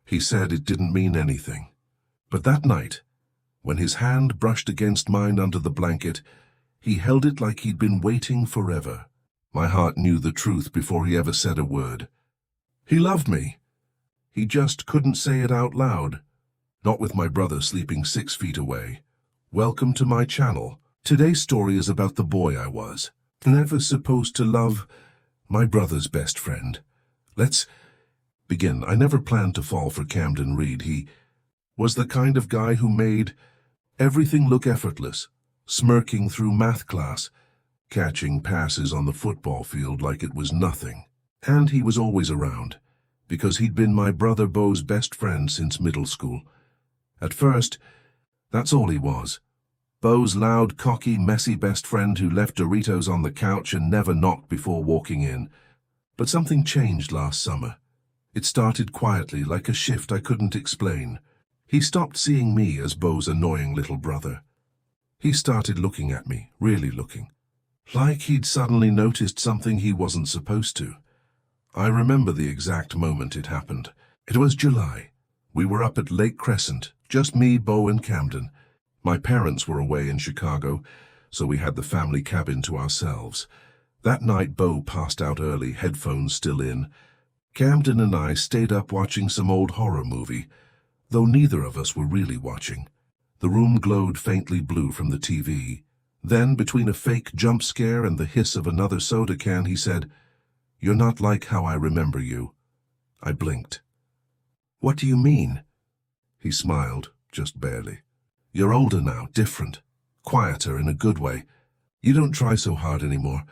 He said it didn't mean anything. But that night, when his hand brushed against mine under the blanket, he held it like he'd been waiting forever. My heart knew the truth before he ever said a word. He loved me. He just couldn't say it out loud. Not with my brother sleeping 6 feet away. Welcome to my channel. Today's story is about the boy I was. Never supposed to love my brother's best friend. Let's begin. I never planned to fall for Camden Reed. He was the kind of guy who made everything look effortless, smirking through math class, catching passes on the football field like it was nothing. And he was always around, because he'd been my brother Beau's best friend since middle school. At first, that's all he was. Beau's loud, cocky, messy best friend who left Doritos on the couch and never knocked before walking in. But something changed last summer. It started quietly, like a shift I couldn't explain. He stopped seeing me as Beau's annoying little brother. He started looking at me, really looking. Like he'd suddenly noticed something he wasn't supposed to. I remember the exact moment it happened. It was July. We were up at Lake Crescent, just me, Beau, and Camden. My parents were away in Chicago, so we had the family cabin to ourselves. That night, Beau passed out early, headphones still in. Camden and I stayed up watching some old horror movie, though neither of us were really watching. The room glowed faintly blue from the TV. Then, between a fake jump scare and the hiss of another soda can, he said, "You're not like how I remember you." I blinked. "What do you mean?" He smiled, just barely. "You're older now, different, quieter in a good way. You don't try so hard anymore."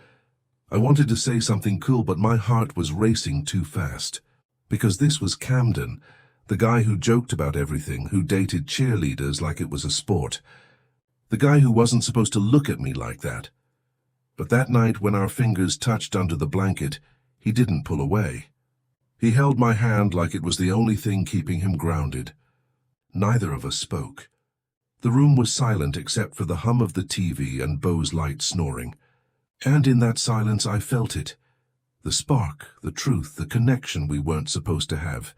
I wanted to say something cool, but my heart was racing too fast. Because this was Camden, the guy who joked about everything, who dated cheerleaders like it was a sport. The guy who wasn't supposed to look at me like that. But that night, when our fingers touched under the blanket, he didn't pull away. He held my hand like it was the only thing keeping him grounded. Neither of us spoke. The room was silent except for the hum of the TV and Beau's light snoring. And in that silence I felt it. The spark, the truth, the connection we weren't supposed to have.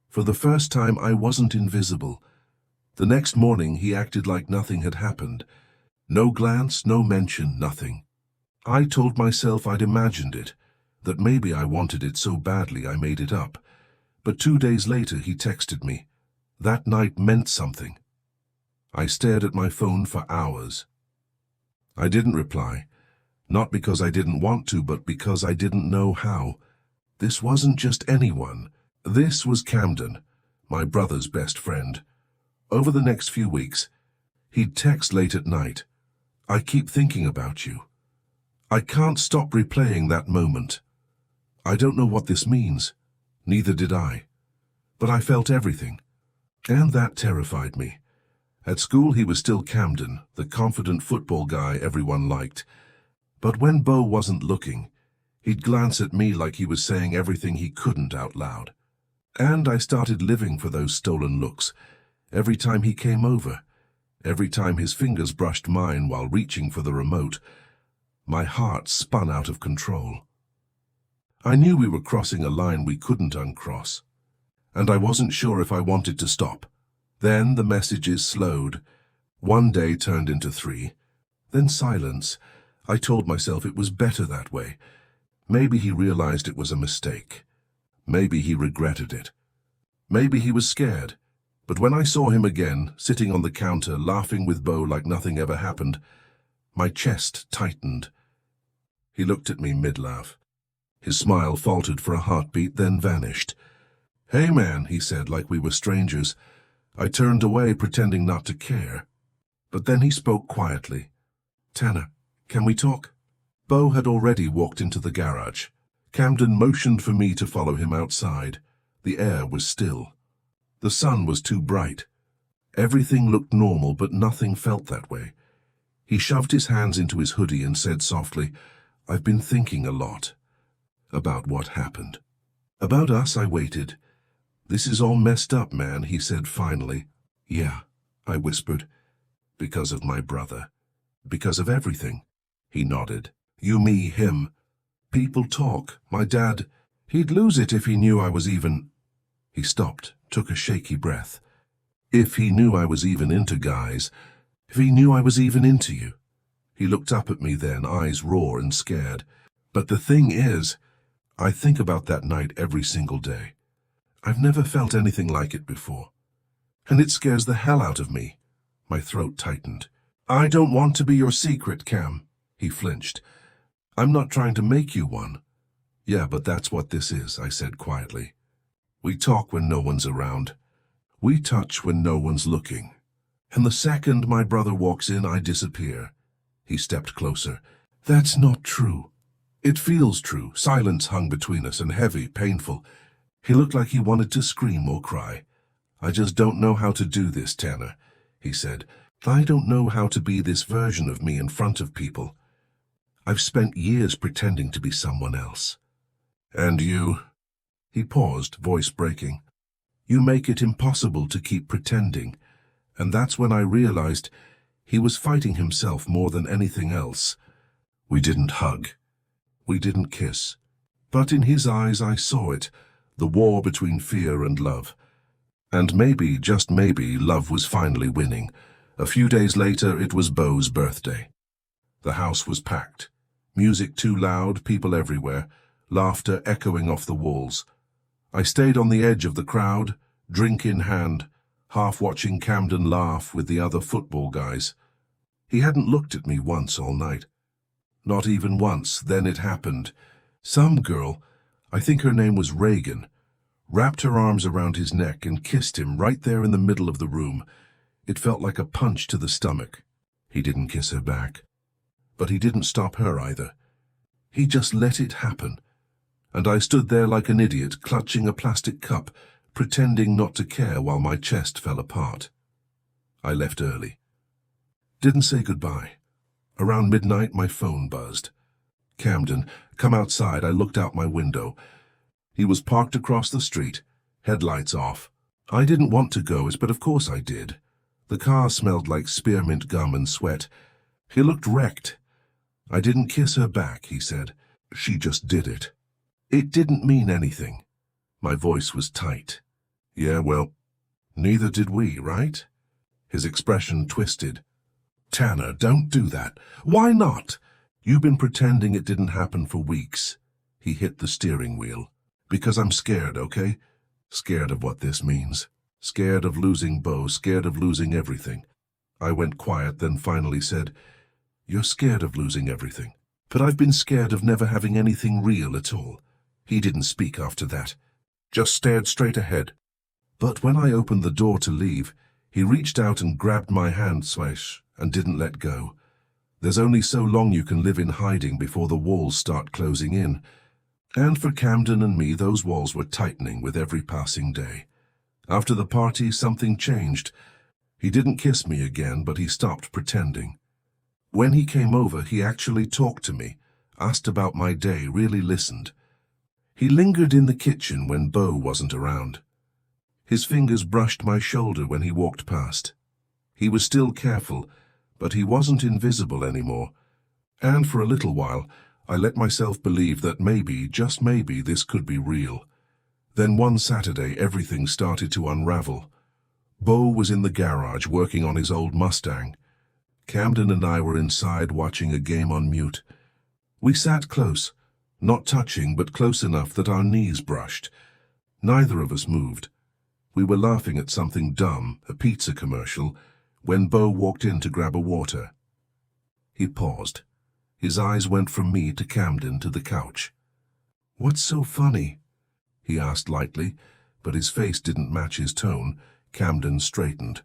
For the first time, I wasn't invisible. The next morning, he acted like nothing had happened. No glance, no mention, nothing. I told myself I'd imagined it, that maybe I wanted it so badly I made it up. But 2 days later, he texted me. That night meant something. I stared at my phone for hours. I didn't reply. Not because I didn't want to, but because I didn't know how. This wasn't just anyone. This was Camden, my brother's best friend. Over the next few weeks, he'd text late at night. "I keep thinking about you. I can't stop replaying that moment. I don't know what this means. Neither did I. But I felt everything. And that terrified me. At school, he was still Camden, the confident football guy everyone liked. But when Beau wasn't looking, he'd glance at me like he was saying everything he couldn't out loud. And I started living for those stolen looks. Every time he came over, every time his fingers brushed mine while reaching for the remote, my heart spun out of control. I knew we were crossing a line we couldn't uncross, and I wasn't sure if I wanted to stop. Then the messages slowed. 1 day turned into 3, then silence. I told myself it was better that way. Maybe he realized it was a mistake. Maybe he regretted it. Maybe he was scared. But when I saw him again, sitting on the counter, laughing with Beau like nothing ever happened, my chest tightened. He looked at me mid-laugh. His smile faltered for a heartbeat, then vanished. "Hey man," he said, like we were strangers. I turned away, pretending not to care. But then he spoke quietly. "Tanner, can we talk?" Beau had already walked into the garage. Camden motioned for me to follow him outside. The air was still. The sun was too bright. Everything looked normal, but nothing felt that way. He shoved his hands into his hoodie and said softly, "I've been thinking a lot about what happened." "About us?" I waited. "This is all messed up, man," he said finally. "Yeah," I whispered. "Because of my brother. Because of everything." He nodded. "You, me, him. People talk. My dad, he'd lose it if he knew I was even..." He stopped, took a shaky breath. If he knew I was even into guys, if he knew I was even into you. He looked up at me then, eyes raw and scared. But the thing is, I think about that night every single day. I've never felt anything like it before. And it scares the hell out of me. My throat tightened. I don't want to be your secret, Cam. He flinched. I'm not trying to make you one. Yeah, but that's what this is, I said quietly. We talk when no one's around. We touch when no one's looking. And the second my brother walks in, I disappear. He stepped closer. That's not true. It feels true. Silence hung between us and heavy, painful. He looked like he wanted to scream or cry. I just don't know how to do this, Tanner, he said. I don't know how to be this version of me in front of people. I've spent years pretending to be someone else. And you? He paused, voice breaking. You make it impossible to keep pretending. And that's when I realized he was fighting himself more than anything else. We didn't hug. We didn't kiss. But in his eyes I saw it, the war between fear and love. And maybe, just maybe, love was finally winning. A few days later, it was Beau's birthday. The house was packed. Music too loud, people everywhere, laughter echoing off the walls. I stayed on the edge of the crowd, drink in hand, half watching Camden laugh with the other football guys. He hadn't looked at me once all night. Not even once. Then it happened. Some girl, I think her name was Reagan, wrapped her arms around his neck and kissed him right there in the middle of the room. It felt like a punch to the stomach. He didn't kiss her back. But he didn't stop her either. He just let it happen. And I stood there like an idiot, clutching a plastic cup, pretending not to care while my chest fell apart. I left early. Didn't say goodbye. Around midnight, my phone buzzed. Camden, come outside. I looked out my window. He was parked across the street, headlights off. I didn't want to go, but of course I did. The car smelled like spearmint gum and sweat. He looked wrecked. I didn't kiss her back, he said. She just did it. It didn't mean anything. My voice was tight. Yeah, well, neither did we, right? His expression twisted. Tanner, don't do that. Why not? You've been pretending it didn't happen for weeks. He hit the steering wheel. Because I'm scared, okay? Scared of what this means. Scared of losing Beau, scared of losing everything. I went quiet, then finally said, You're scared of losing everything. But I've been scared of never having anything real at all. He didn't speak after that. Just stared straight ahead. But when I opened the door to leave, he reached out and grabbed my hand, swish, and didn't let go. There's only so long you can live in hiding before the walls start closing in. And for Camden and me, those walls were tightening with every passing day. After the party, something changed. He didn't kiss me again, but he stopped pretending. When he came over, he actually talked to me, asked about my day, really listened. He lingered in the kitchen when Beau wasn't around. His fingers brushed my shoulder when he walked past. He was still careful, but he wasn't invisible anymore. And for a little while, I let myself believe that maybe, just maybe, this could be real. Then one Saturday, everything started to unravel. Beau was in the garage working on his old Mustang. Camden and I were inside watching a game on mute. We sat close, not touching, but close enough that our knees brushed. Neither of us moved. We were laughing at something dumb, a pizza commercial, when Beau walked in to grab a water. He paused. His eyes went from me to Camden to the couch. What's so funny? He asked lightly, but his face didn't match his tone. Camden straightened.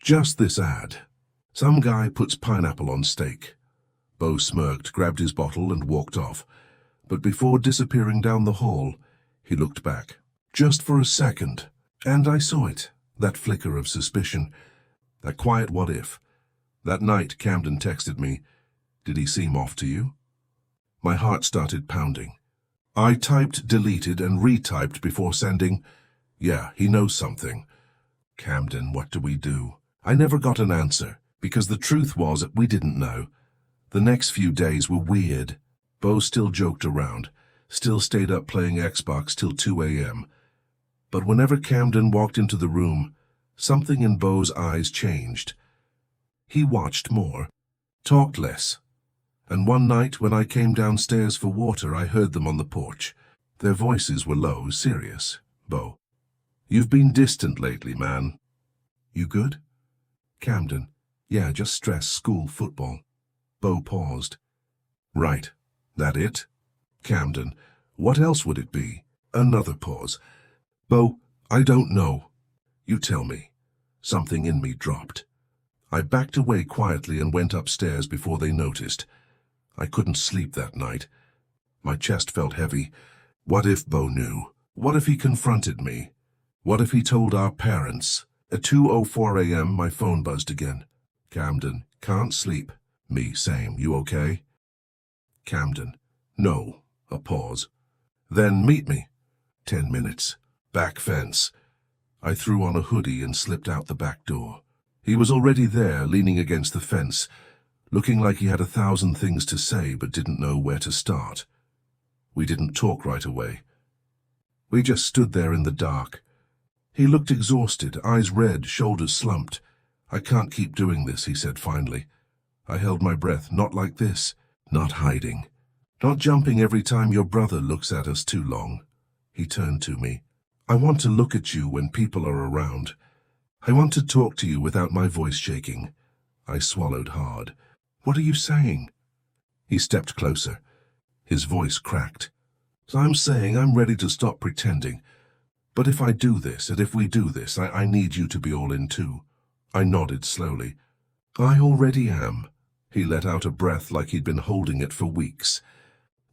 Just this ad. Some guy puts pineapple on steak. Beau smirked, grabbed his bottle and walked off. But before disappearing down the hall, he looked back. Just for a second. And I saw it, that flicker of suspicion, that quiet what if. That night, Camden texted me, Did he seem off to you? My heart started pounding. I typed, deleted, and retyped before sending, Yeah, he knows something. Camden, what do we do? I never got an answer, because the truth was that we didn't know. The next few days were weird. Beau still joked around, still stayed up playing Xbox till 2 a.m. But whenever Camden walked into the room, something in Beau's eyes changed. He watched more, talked less. And one night when I came downstairs for water, I heard them on the porch. Their voices were low, serious. Beau, you've been distant lately, man. You good? Camden, yeah, just stress, school, football. Beau paused. Right, that it? Camden, what else would it be? Another pause. Beau, I don't know. You tell me. Something in me dropped. I backed away quietly and went upstairs before they noticed. I couldn't sleep that night. My chest felt heavy. What if Beau knew? What if he confronted me? What if he told our parents? At 2:04 a.m. my phone buzzed again. Camden, can't sleep. Me, same. You okay? Camden, no. A pause. Then meet me. 10 minutes. Back fence. I threw on a hoodie and slipped out the back door. He was already there, leaning against the fence, looking like he had 1,000 things to say but didn't know where to start. We didn't talk right away. We just stood there in the dark. He looked exhausted, eyes red, shoulders slumped. I can't keep doing this, he said finally. I held my breath. Not like this. Not hiding. Not jumping every time your brother looks at us too long. He turned to me. I want to look at you when people are around. I want to talk to you without my voice shaking. I swallowed hard. What are you saying? He stepped closer. His voice cracked. So I'm saying I'm ready to stop pretending. But if I do this, and if we do this, I need you to be all in too. I nodded slowly. I already am. He let out a breath like he'd been holding it for weeks.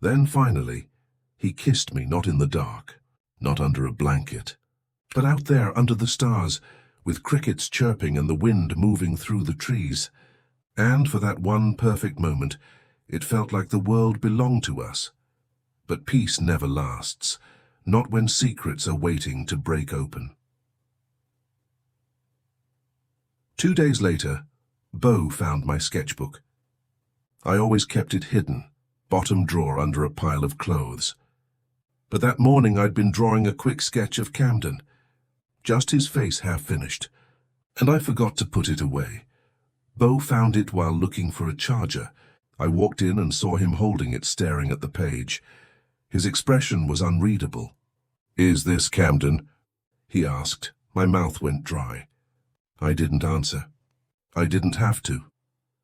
Then finally, he kissed me, not in the dark, not under a blanket, but out there under the stars, with crickets chirping and the wind moving through the trees. And for that one perfect moment, it felt like the world belonged to us. But peace never lasts, not when secrets are waiting to break open. 2 days later, Beau found my sketchbook. I always kept it hidden, bottom drawer under a pile of clothes. But that morning I'd been drawing a quick sketch of Camden, just his face half finished, and I forgot to put it away. Beau found it while looking for a charger. I walked in and saw him holding it, staring at the page. His expression was unreadable. Is this Camden? He asked. My mouth went dry. I didn't answer. I didn't have to.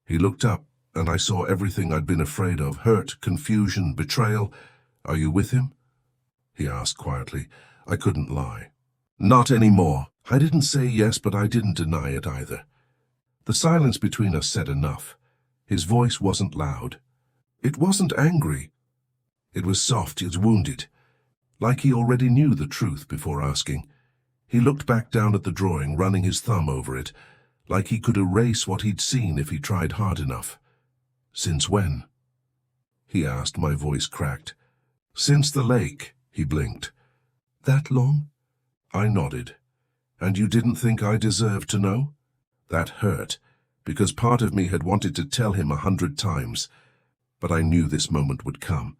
He looked up, and I saw everything I'd been afraid of: hurt, confusion, betrayal. Are you with him? He asked quietly. I couldn't lie. Not anymore. I didn't say yes, but I didn't deny it either. The silence between us said enough. His voice wasn't loud. It wasn't angry. It was soft, yet wounded, like he already knew the truth before asking. He looked back down at the drawing, running his thumb over it, like he could erase what he'd seen if he tried hard enough. Since when? He asked, my voice cracked. Since the lake, he blinked. That long? I nodded. And you didn't think I deserved to know? That hurt, because part of me had wanted to tell him 100 times. But I knew this moment would come.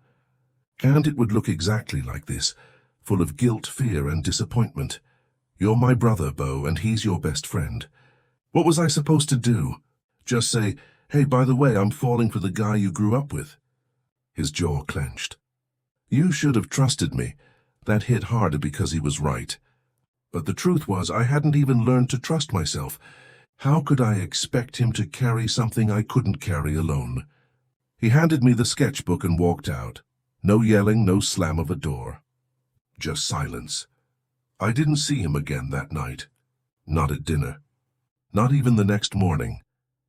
And it would look exactly like this, full of guilt, fear, and disappointment. You're my brother, Beau, and he's your best friend. What was I supposed to do? Just say, hey, by the way, I'm falling for the guy you grew up with? His jaw clenched. You should have trusted me. That hit harder because he was right. But the truth was, I hadn't even learned to trust myself. How could I expect him to carry something I couldn't carry alone? He handed me the sketchbook and walked out. No yelling, no slam of a door. Just silence. I didn't see him again that night. Not at dinner. Not even the next morning.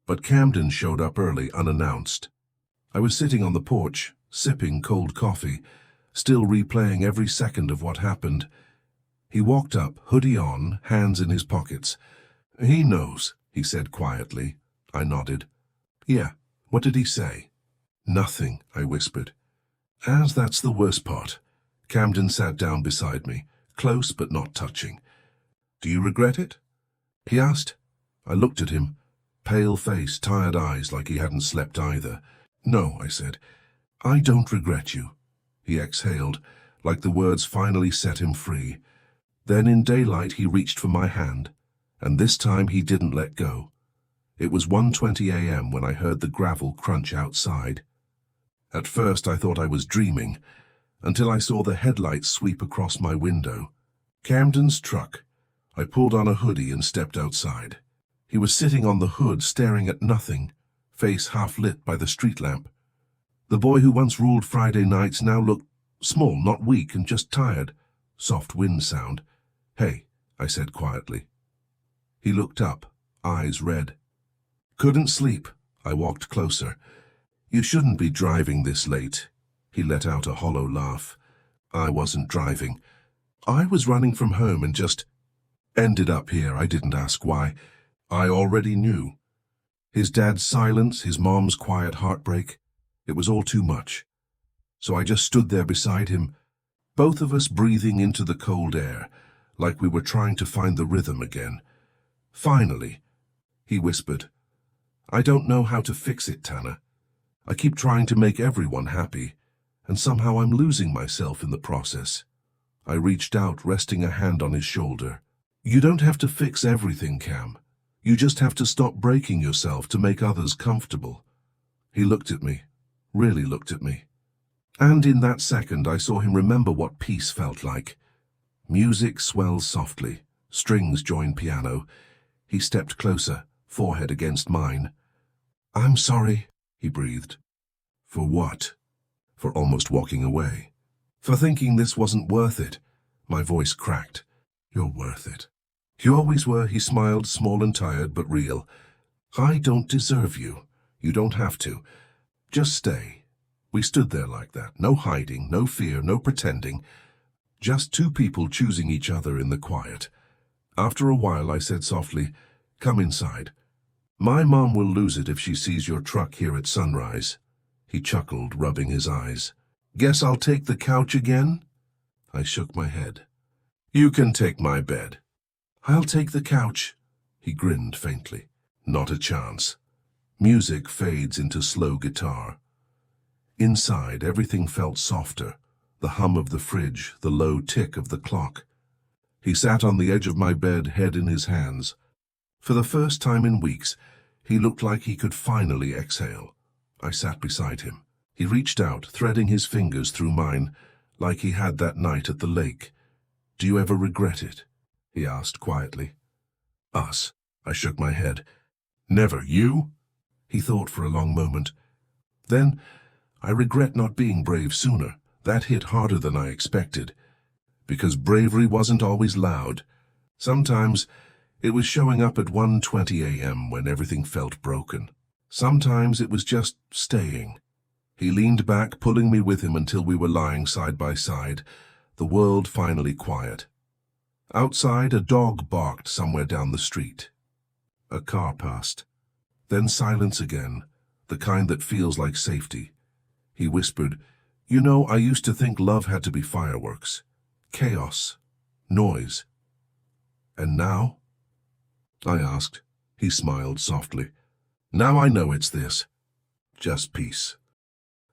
But Camden showed up early, unannounced. I was sitting on the porch, sipping cold coffee, still replaying every second of what happened. He walked up, hoodie on, hands in his pockets. He knows, he said quietly. I nodded. Yeah, what did he say? Nothing, I whispered. As that's the worst part. Camden sat down beside me, close but not touching. Do you regret it? He asked. I looked at him, pale face, tired eyes, like he hadn't slept either. No, I said. I don't regret you. He exhaled, like the words finally set him free. Then in daylight he reached for my hand, and this time he didn't let go. It was 1:20 a.m. when I heard the gravel crunch outside. At first I thought I was dreaming, until I saw the headlights sweep across my window. Camden's truck. I pulled on a hoodie and stepped outside. He was sitting on the hood staring at nothing, face half lit by the street lamp. The boy who once ruled Friday nights now looked small, not weak, and just tired. Soft wind sound. "Hey," I said quietly. He looked up, eyes red. "Couldn't sleep." I walked closer. "You shouldn't be driving this late." He let out a hollow laugh. "I wasn't driving. I was running from home and just ended up here. I didn't ask why. I already knew." His dad's silence, his mom's quiet heartbreak, it was all too much. So I just stood there beside him, both of us breathing into the cold air, like we were trying to find the rhythm again. "Finally," he whispered. "I don't know how to fix it, Tanner. I keep trying to make everyone happy, and somehow I'm losing myself in the process." I reached out, resting a hand on his shoulder. "You don't have to fix everything, Cam. You just have to stop breaking yourself to make others comfortable." He looked at me, really looked at me. And in that second I saw him remember what peace felt like. Music swells softly, strings join piano. He stepped closer, forehead against mine. "I'm sorry," he breathed. "For what?" "For almost walking away. For thinking this wasn't worth it." My voice cracked. "You're worth it. You always were." He smiled, small and tired, but real. "I don't deserve you. You don't have to. Just stay." We stood there like that, no hiding, no fear, no pretending. Just two people choosing each other in the quiet. After a while I said softly, "Come inside. My mom will lose it if she sees your truck here at sunrise." He chuckled, rubbing his eyes. "Guess I'll take the couch again?" I shook my head. "You can take my bed." "I'll take the couch." He grinned faintly. "Not a chance." Music fades into slow guitar. Inside, everything felt softer. The hum of the fridge, the low tick of the clock. He sat on the edge of my bed, head in his hands. For the first time in weeks, he looked like he could finally exhale. I sat beside him. He reached out, threading his fingers through mine, like he had that night at the lake. "Do you ever regret it?" he asked quietly. "Us." I shook my head. "Never. You?" He thought for a long moment. Then, "I regret not being brave sooner." That hit harder than I expected. Because bravery wasn't always loud. Sometimes it was showing up at 1:20 a.m. when everything felt broken. Sometimes it was just staying. He leaned back, pulling me with him until we were lying side by side, the world finally quiet. Outside, a dog barked somewhere down the street. A car passed. Then silence again, the kind that feels like safety. He whispered, "You know, I used to think love had to be fireworks, chaos, noise. And now?" I asked. He smiled softly. "Now I know it's this. Just peace."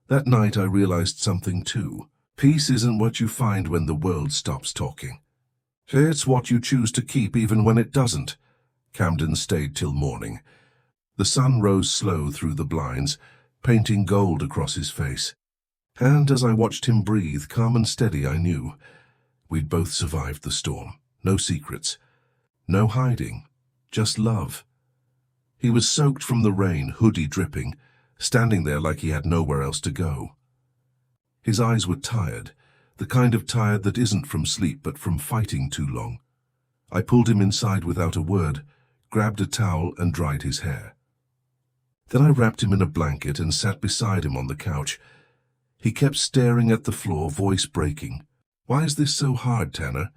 That night I realized something too. Peace isn't what you find when the world stops talking. It's what you choose to keep even when it doesn't. Camden stayed till morning. The sun rose slow through the blinds, painting gold across his face. And as I watched him breathe, calm and steady, I knew we'd both survived the storm. No secrets, no hiding, just love. He was soaked from the rain, hoodie dripping, standing there like he had nowhere else to go. His eyes were tired, the kind of tired that isn't from sleep but from fighting too long. I pulled him inside without a word, grabbed a towel and dried his hair. Then I wrapped him in a blanket and sat beside him on the couch. He kept staring at the floor, voice breaking. "Why is this so hard, Tanner?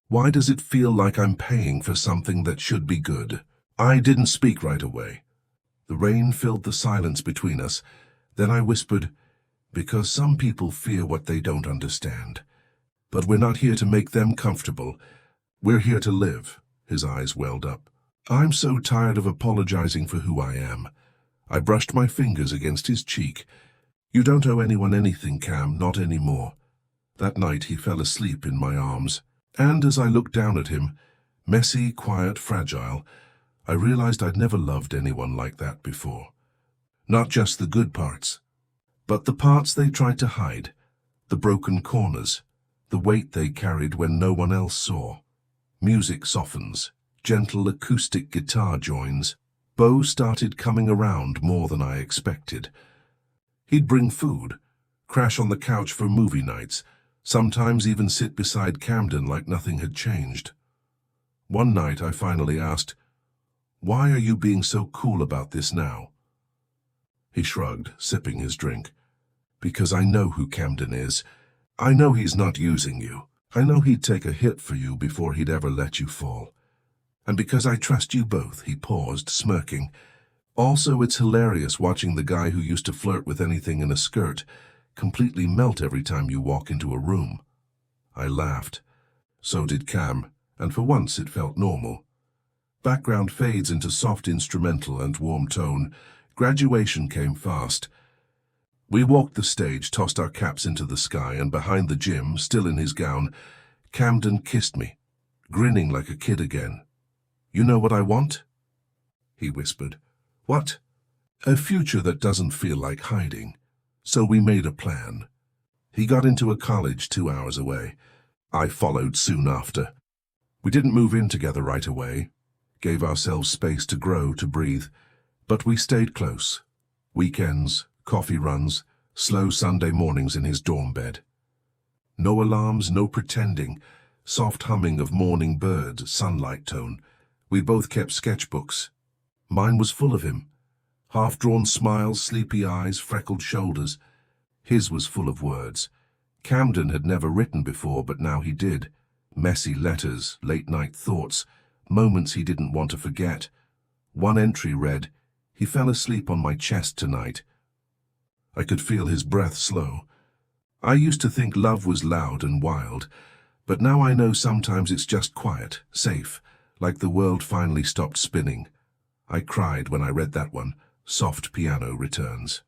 Why does it feel like I'm paying for something that should be good?" I didn't speak right away. The rain filled the silence between us. Then I whispered, "Because some people fear what they don't understand. But we're not here to make them comfortable. We're here to live." His eyes welled up. "I'm so tired of apologizing for who I am." I brushed my fingers against his cheek. "You don't owe anyone anything, Cam, not anymore." That night he fell asleep in my arms. And as I looked down at him, messy, quiet, fragile, I realized I'd never loved anyone like that before. Not just the good parts, but the parts they tried to hide, the broken corners, the weight they carried when no one else saw. Music softens, gentle acoustic guitar joins. Bo started coming around more than I expected. He'd bring food, crash on the couch for movie nights, sometimes even sit beside Camden like nothing had changed. One night I finally asked, "Why are you being so cool about this now?" He shrugged, sipping his drink. "Because I know who Camden is. I know he's not using you. I know he'd take a hit for you before he'd ever let you fall. And because I trust you both," he paused, smirking. "Also, it's hilarious watching the guy who used to flirt with anything in a skirt completely melt every time you walk into a room." I laughed. So did Cam, and for once it felt normal. Background fades into soft instrumental and warm tone. Graduation came fast. We walked the stage, tossed our caps into the sky, and behind the gym, still in his gown, Camden kissed me, grinning like a kid again. "You know what I want?" he whispered. "What?" "A future that doesn't feel like hiding." So we made a plan. He got into a college 2 hours away. I followed soon after. We didn't move in together right away, gave ourselves space to grow, to breathe, but we stayed close. Weekends, coffee runs, slow Sunday mornings in his dorm bed. No alarms, no pretending, soft humming of morning birds, sunlight tone. We both kept sketchbooks. Mine was full of him. Half-drawn smiles, sleepy eyes, freckled shoulders. His was full of words. Camden had never written before, but now he did. Messy letters, late-night thoughts, moments he didn't want to forget. One entry read, "He fell asleep on my chest tonight." I could feel his breath slow. I used to think love was loud and wild, but now I know sometimes it's just quiet, safe, like the world finally stopped spinning. I cried when I read that one. Soft piano returns.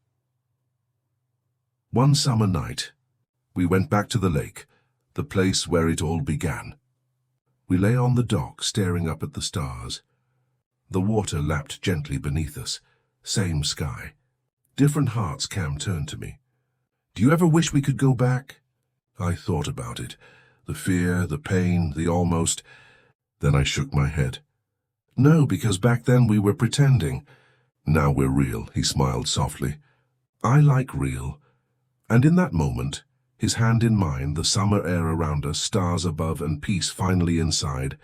One summer night, we went back to the lake, the place where it all began. We lay on the dock, staring up at the stars. The water lapped gently beneath us. Same sky. Different hearts. Cam turned to me. "Do you ever wish we could go back?" I thought about it. The fear, the pain, the almost. Then I shook my head. "No, because back then we were pretending. Now we're real," he smiled softly. "I like real." And in that moment, his hand in mine, the summer air around us, stars above and peace finally inside,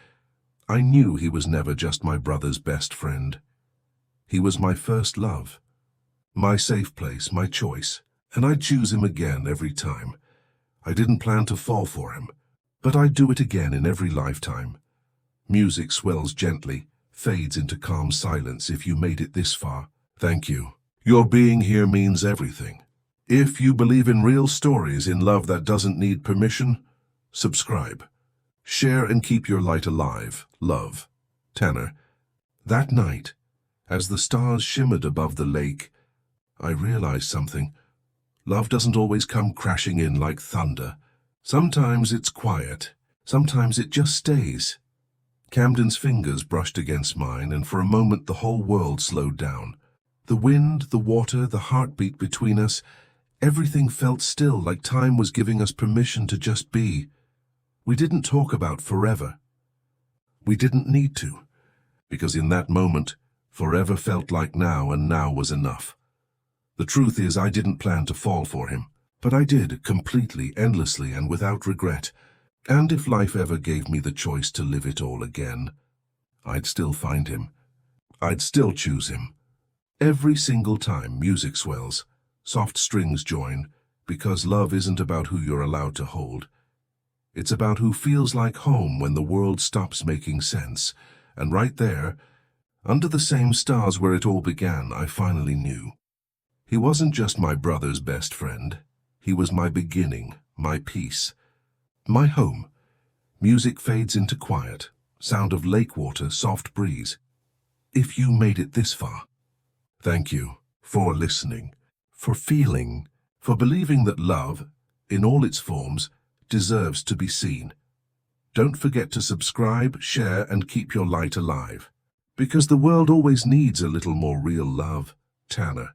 I knew he was never just my brother's best friend. He was my first love, my safe place, my choice, and I'd choose him again every time. I didn't plan to fall for him, but I'd do it again in every lifetime. Music swells gently, fades into calm silence. If you made it this far, thank you. Your being here means everything. If you believe in real stories, in love that doesn't need permission, subscribe. Share and keep your light alive. Love. Tanner. That night, as the stars shimmered above the lake, I realized something. Love doesn't always come crashing in like thunder. Sometimes it's quiet. Sometimes it just stays. Camden's fingers brushed against mine, and for a moment the whole world slowed down. The wind, the water, the heartbeat between us, everything felt still, like time was giving us permission to just be. We didn't talk about forever. We didn't need to, because in that moment, forever felt like now, and now was enough. The truth is, I didn't plan to fall for him, but I did, completely, endlessly, and without regret. And if life ever gave me the choice to live it all again, I'd still find him. I'd still choose him. Every single time music swells, soft strings join, because love isn't about who you're allowed to hold. It's about who feels like home when the world stops making sense. And right there, under the same stars where it all began, I finally knew. He wasn't just my brother's best friend. He was my beginning, my peace. My home. Music fades into quiet, sound of lake water, soft breeze. If you made it this far, thank you for listening, for feeling, for believing that love, in all its forms, deserves to be seen. Don't forget to subscribe, share, and keep your light alive. Because the world always needs a little more real love. Tanner.